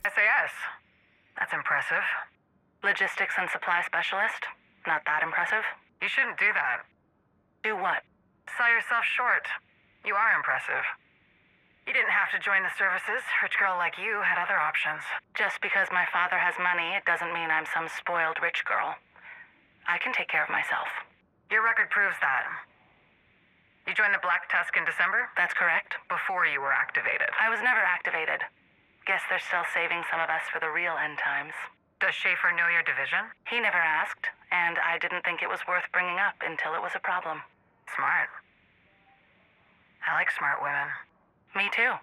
SAS. That's impressive. Logistics and supply specialist? Not that impressive? You shouldn't do that. Do what? Sell yourself short. You are impressive. You didn't have to join the services. Rich girl like you had other options. Just because my father has money, it doesn't mean I'm some spoiled rich girl. I can take care of myself. Your record proves that. You joined the Black Tusk in December? That's correct. Before you were activated. I was never activated. Guess they're still saving some of us for the real end times. Does Schaefer know your division? He never asked, and I didn't think it was worth bringing up until it was a problem. Smart. I like smart women. Me too.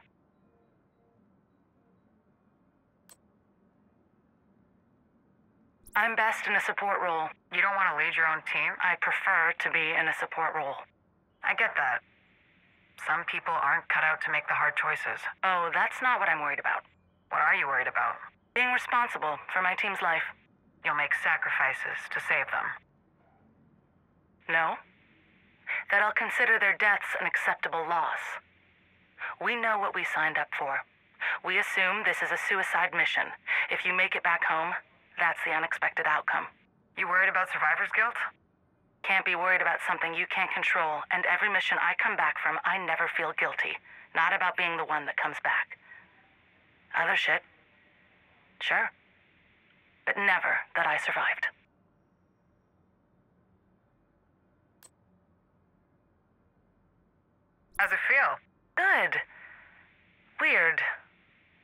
I'm best in a support role. You don't want to lead your own team? I prefer to be in a support role. I get that. Some people aren't cut out to make the hard choices. Oh, that's not what I'm worried about. What are you worried about? Being responsible for my team's life. You'll make sacrifices to save them. No. That I'll consider their deaths an acceptable loss. We know what we signed up for. We assume this is a suicide mission. If you make it back home, that's the unexpected outcome. You worried about survivor's guilt? Can't be worried about something you can't control, and every mission I come back from, I never feel guilty. Not about being the one that comes back. Other shit. Sure. But never that I survived. How's it feel? Good. Weird.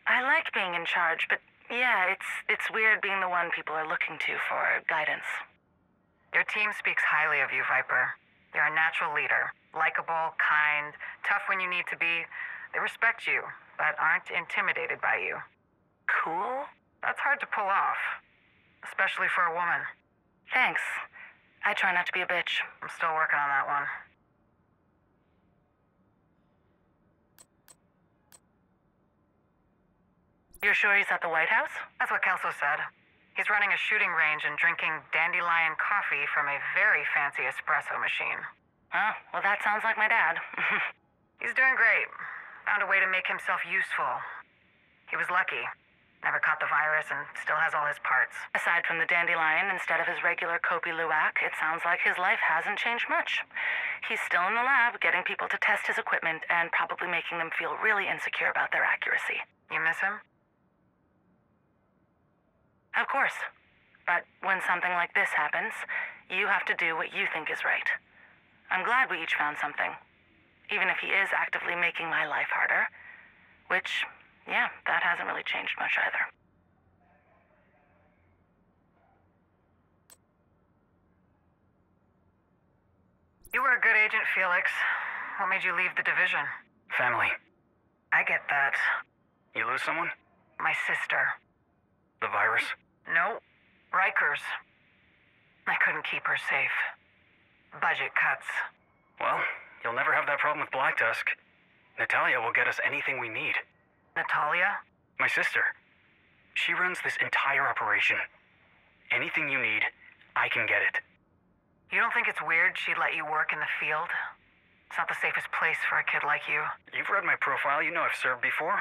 I like being in charge, but yeah, it's weird being the one people are looking to for guidance. Your team speaks highly of you, Viper. You're a natural leader. Likeable, kind, tough when you need to be. They respect you, but aren't intimidated by you. Cool? That's hard to pull off, especially for a woman. Thanks. I try not to be a bitch. I'm still working on that one. You're sure he's at the White House? That's what Kelso said. He's running a shooting range and drinking dandelion coffee from a very fancy espresso machine. Oh, well that sounds like my dad. He's doing great. Found a way to make himself useful. He was lucky. Never caught the virus and still has all his parts. Aside from the dandelion, instead of his regular Kopi Luwak, it sounds like his life hasn't changed much. He's still in the lab, getting people to test his equipment and probably making them feel really insecure about their accuracy. You miss him? Of course. But when something like this happens, you have to do what you think is right. I'm glad we each found something. Even if he is actively making my life harder. Which, yeah, that hasn't really changed much either. You were a good agent, Felix. What made you leave the division? Family. I get that. You lose someone? My sister. The virus? No. Rikers. I couldn't keep her safe. Budget cuts. Well, you'll never have that problem with Black Tusk. Natalia will get us anything we need. Natalia? My sister. She runs this entire operation. Anything you need, I can get it. You don't think it's weird she'd let you work in the field? It's not the safest place for a kid like you. You've read my profile. You know I've served before.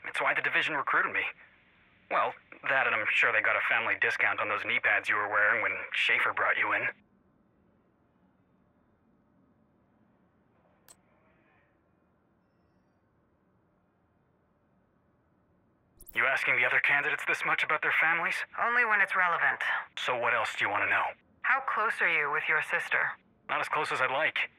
It's why the division recruited me. Well, that and I'm sure they got a family discount on those knee pads you were wearing when Schaefer brought you in. You asking the other candidates this much about their families? Only when it's relevant. So what else do you want to know? How close are you with your sister? Not as close as I'd like.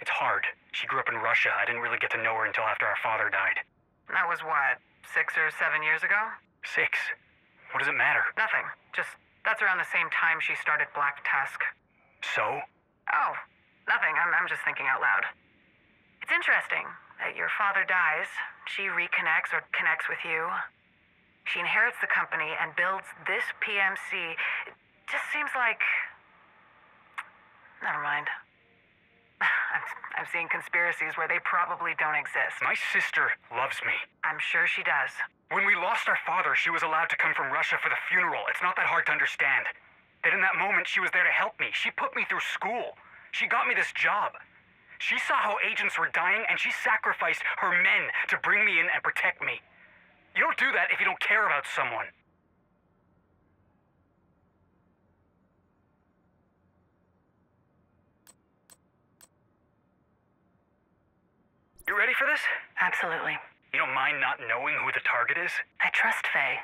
It's hard. She grew up in Russia. I didn't really get to know her until after our father died. That was what, 6 or 7 years ago? 6? What does it matter? Nothing. Just, that's around the same time she started Black Tusk. So? Oh, nothing. I'm just thinking out loud. It's interesting that your father dies, she reconnects or connects with you. She inherits the company and builds this PMC. It just seems like... Never mind. I'm seeing conspiracies where they probably don't exist. My sister loves me. I'm sure she does. When we lost our father, she was allowed to come from Russia for the funeral. It's not that hard to understand. That in that moment, she was there to help me. She put me through school. She got me this job. She saw how agents were dying, and she sacrificed her men to bring me in and protect me. You don't do that if you don't care about someone. You ready for this? Absolutely. You don't mind not knowing who the target is? I trust Faye.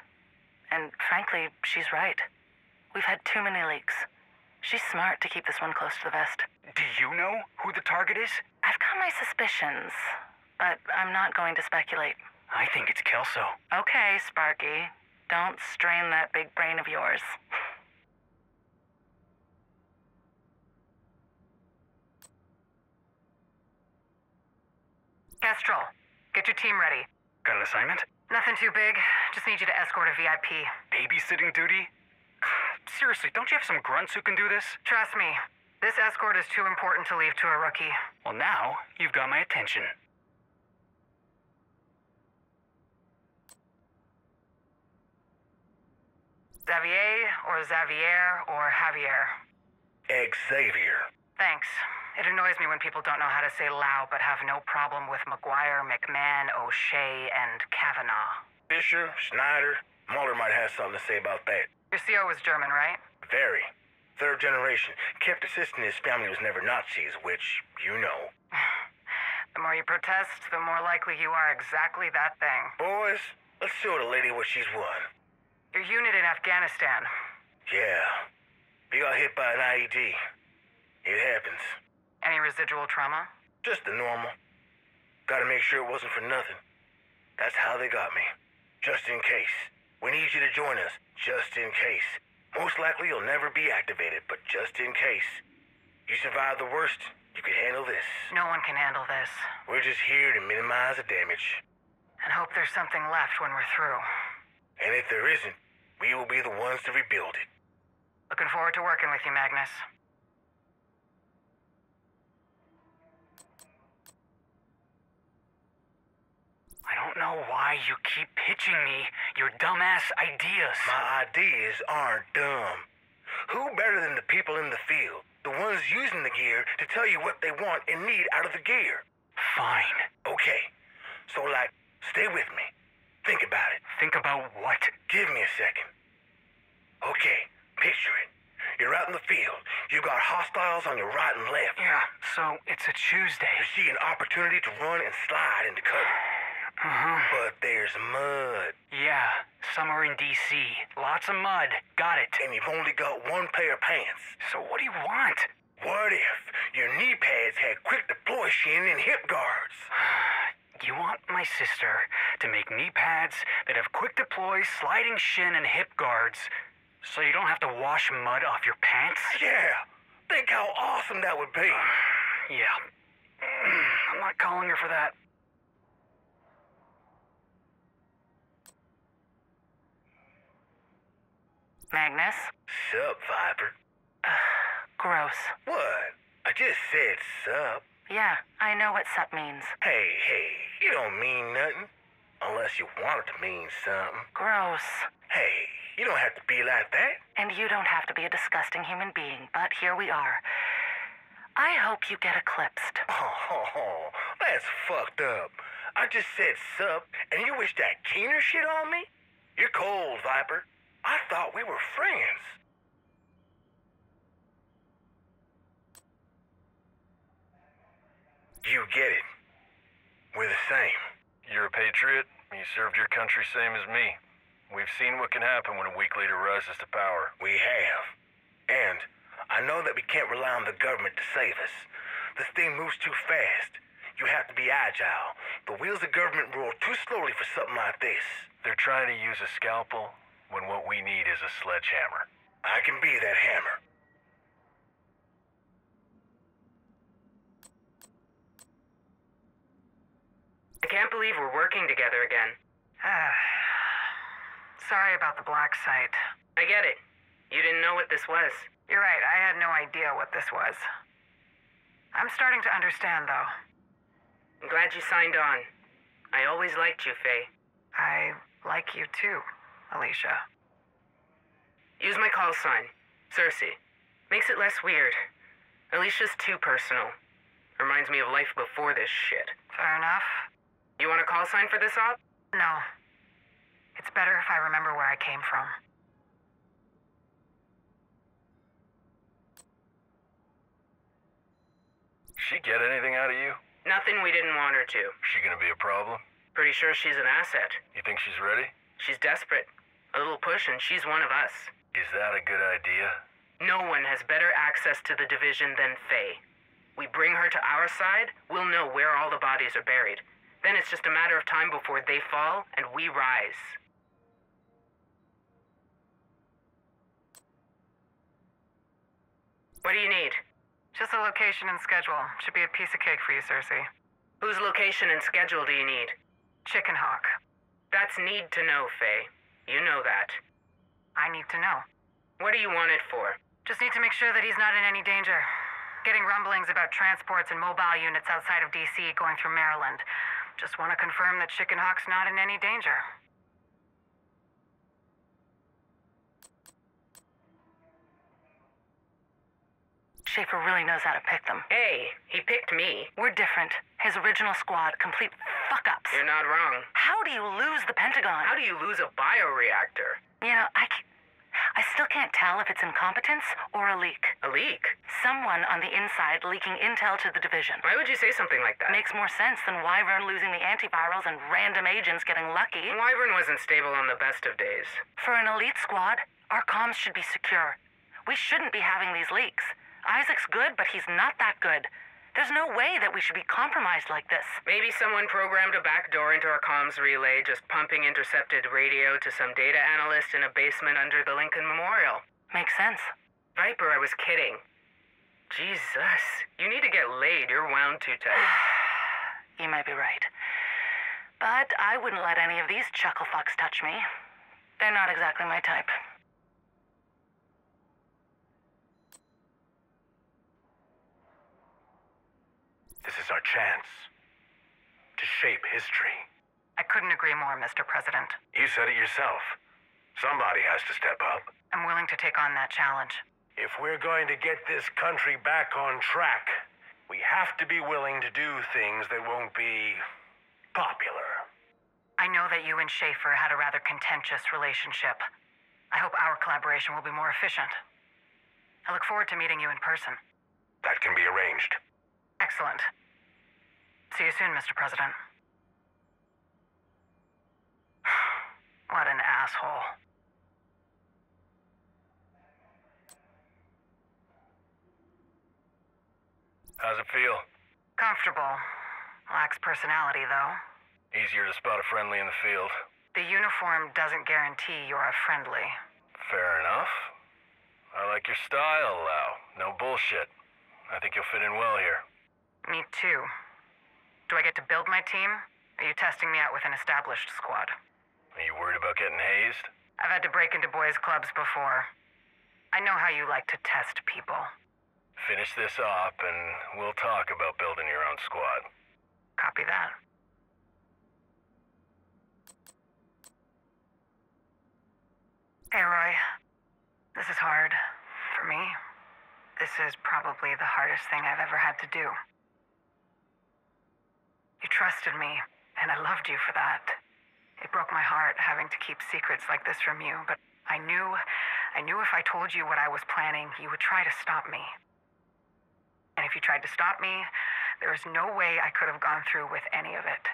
And frankly, she's right. We've had too many leaks. She's smart to keep this one close to the vest. Do you know who the target is? I've got my suspicions, but I'm not going to speculate. I think it's Kelso. Okay, Sparky. Don't strain that big brain of yours. Kestrel, get your team ready. Got an assignment? Nothing too big. Just need you to escort a VIP. Babysitting duty? Seriously, don't you have some grunts who can do this? Trust me, this escort is too important to leave to a rookie. Well, now you've got my attention. Xavier or Xavier or Javier? Xavier. Thanks. It annoys me when people don't know how to say Lao but have no problem with McGuire, McMahon, O'Shea, and Kavanaugh. Fisher, Schneider, Muller might have something to say about that. Your CO was German, right? Very. Third generation. Kept insisting his family was never Nazis, which, you know. The more you protest, the more likely you are exactly that thing. Boys, let's show the lady what she's won. Your unit in Afghanistan. Yeah. We got hit by an IED. It happens. Any residual trauma? Just the normal. Gotta make sure it wasn't for nothing. That's how they got me. Just in case. We need you to join us. Just in case. Most likely you'll never be activated, but just in case. You survive the worst, you can handle this. No one can handle this. We're just here to minimize the damage. And hope there's something left when we're through. And if there isn't, we will be the ones to rebuild it. Looking forward to working with you, Magnus. I don't know why you keep pitching me your dumbass ideas. My ideas aren't dumb. Who better than the people in the field? The ones using the gear to tell you what they want and need out of the gear. Fine. Okay. So, stay with me. Think about it. Think about what? Give me a second. Okay, picture it. You're out in the field. You've got hostiles on your right and left. Yeah, so it's a Tuesday. You see an opportunity to run and slide into cover. Uh-huh. But there's mud. Yeah, somewhere in D.C. Lots of mud. Got it. And you've only got one pair of pants. So what do you want? What if your knee pads had quick deploy shin and hip guards? You want my sister to make knee pads that have quick deploy, sliding shin, and hip guards, so you don't have to wash mud off your pants? Yeah. Think how awesome that would be. Yeah. I'm not calling her for that. Magnus? Sup, Viper? Gross. What? I just said sup. Yeah, I know what sup means. Hey, you don't mean nothing. Unless you want it to mean something. Gross. Hey, you don't have to be like that. And you don't have to be a disgusting human being, but here we are. I hope you get eclipsed. Oh, that's fucked up. I just said sup, and you wish that keener shit on me? You're cold, Viper. I thought we were friends. You get it. We're the same. You're a patriot. You served your country same as me. We've seen what can happen when a weak leader rises to power. We have. And I know that we can't rely on the government to save us. This thing moves too fast. You have to be agile. The wheels of government roll too slowly for something like this. They're trying to use a scalpel when what we need is a sledgehammer. I can be that hammer. I can't believe we're working together again. Sorry about the black site. I get it. You didn't know what this was. You're right, I had no idea what this was. I'm starting to understand, though. I'm glad you signed on. I always liked you, Faye. I like you too, Alicia. Use my call sign, Cersei. Makes it less weird. Alicia's too personal. Reminds me of life before this shit. Fair enough. You want a call sign for this op? No. It's better if I remember where I came from. She get anything out of you? Nothing we didn't want her to. She gonna be a problem? Pretty sure she's an asset. You think she's ready? She's desperate. A little push and she's one of us. Is that a good idea? No one has better access to the division than Faye. We bring her to our side, we'll know where all the bodies are buried. Then it's just a matter of time before they fall and we rise. What do you need? Just a location and schedule. Should be a piece of cake for you, Cersei. Whose location and schedule do you need? Chicken Hawk. That's need to know, Faye. You know that. I need to know. What do you want it for? Just need to make sure that he's not in any danger. Getting rumblings about transports and mobile units outside of D.C. going through Maryland. Just want to confirm that Chicken Hawk's not in any danger. Schaefer really knows how to pick them. Hey, he picked me. We're different. His original squad, complete fuck-ups. You're not wrong. How do you lose the Pentagon? How do you lose a bioreactor? You know, I still can't tell if it's incompetence or a leak. A leak? Someone on the inside leaking intel to the division. Why would you say something like that? Makes more sense than Wyvern losing the antivirals and random agents getting lucky. Wyvern wasn't stable on the best of days. For an elite squad, our comms should be secure. We shouldn't be having these leaks. Isaac's good, but he's not that good. There's no way that we should be compromised like this. Maybe someone programmed a backdoor into our comms relay, just pumping intercepted radio to some data analyst in a basement under the Lincoln Memorial. Makes sense. Viper, I was kidding. Jesus, you need to get laid. You're wound too tight. You might be right. But I wouldn't let any of these chuckle fucks touch me. They're not exactly my type. This is our chance to shape history. I couldn't agree more, Mr. President. You said it yourself. Somebody has to step up. I'm willing to take on that challenge. If we're going to get this country back on track, we have to be willing to do things that won't be popular. I know that you and Schaefer had a rather contentious relationship. I hope our collaboration will be more efficient. I look forward to meeting you in person. That can be arranged. Excellent. See you soon, Mr. President. What an asshole. How's it feel? Comfortable. Lacks personality, though. Easier to spot a friendly in the field. The uniform doesn't guarantee you're a friendly. Fair enough. I like your style, Lau. No bullshit. I think you'll fit in well here. Me too. Do I get to build my team? Are you testing me out with an established squad? Are you worried about getting hazed? I've had to break into boys' clubs before. I know how you like to test people. Finish this up and we'll talk about building your own squad. Copy that. Hey, Roy. This is hard. For me. This is probably the hardest thing I've ever had to do. You trusted me, and I loved you for that. It broke my heart having to keep secrets like this from you, but I knew if I told you what I was planning, you would try to stop me. And if you tried to stop me, there is no way I could have gone through with any of it.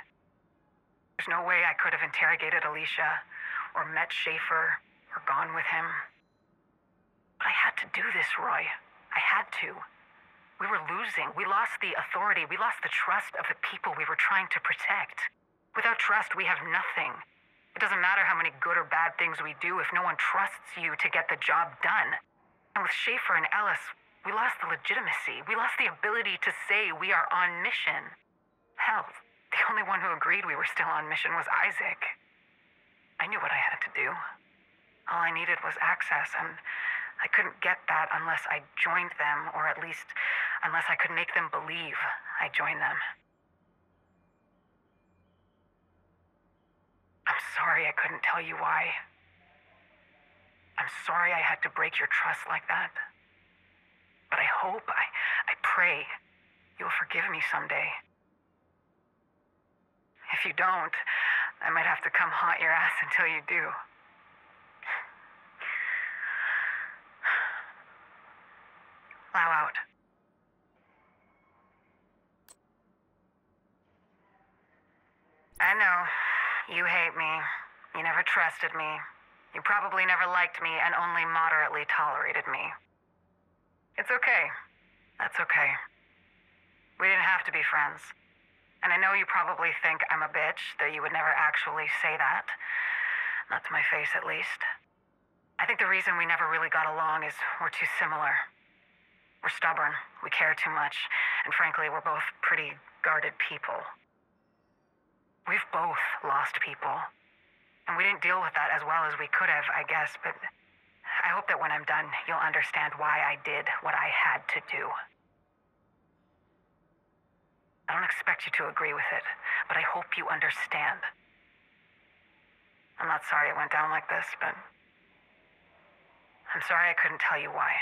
There's no way I could have interrogated Alicia, or met Schaefer, or gone with him. But I had to do this, Roy. I had to. We were losing. We lost the authority. We lost the trust of the people we were trying to protect. Without trust, we have nothing. It doesn't matter how many good or bad things we do if no one trusts you to get the job done. And with Schaefer and Ellis, we lost the legitimacy. We lost the ability to say we are on mission. Hell, the only one who agreed we were still on mission was Isaac. I knew what I had to do. All I needed was access, and I couldn't get that unless I joined them, or at least unless I could make them believe I joined them. I'm sorry I couldn't tell you why. I'm sorry I had to break your trust like that. But I hope, I pray, you'll forgive me someday. If you don't, I might have to come haunt your ass until you do. Allow out. I know. You hate me. You never trusted me. You probably never liked me and only moderately tolerated me. It's okay. That's okay. We didn't have to be friends. And I know you probably think I'm a bitch, though you would never actually say that. Not to my face, at least. I think the reason we never really got along is we're too similar. We're stubborn, we care too much, and frankly, we're both pretty guarded people. We've both lost people. And we didn't deal with that as well as we could have, I guess, but I hope that when I'm done, you'll understand why I did what I had to do. I don't expect you to agree with it, but I hope you understand. I'm not sorry it went down like this, but I'm sorry I couldn't tell you why.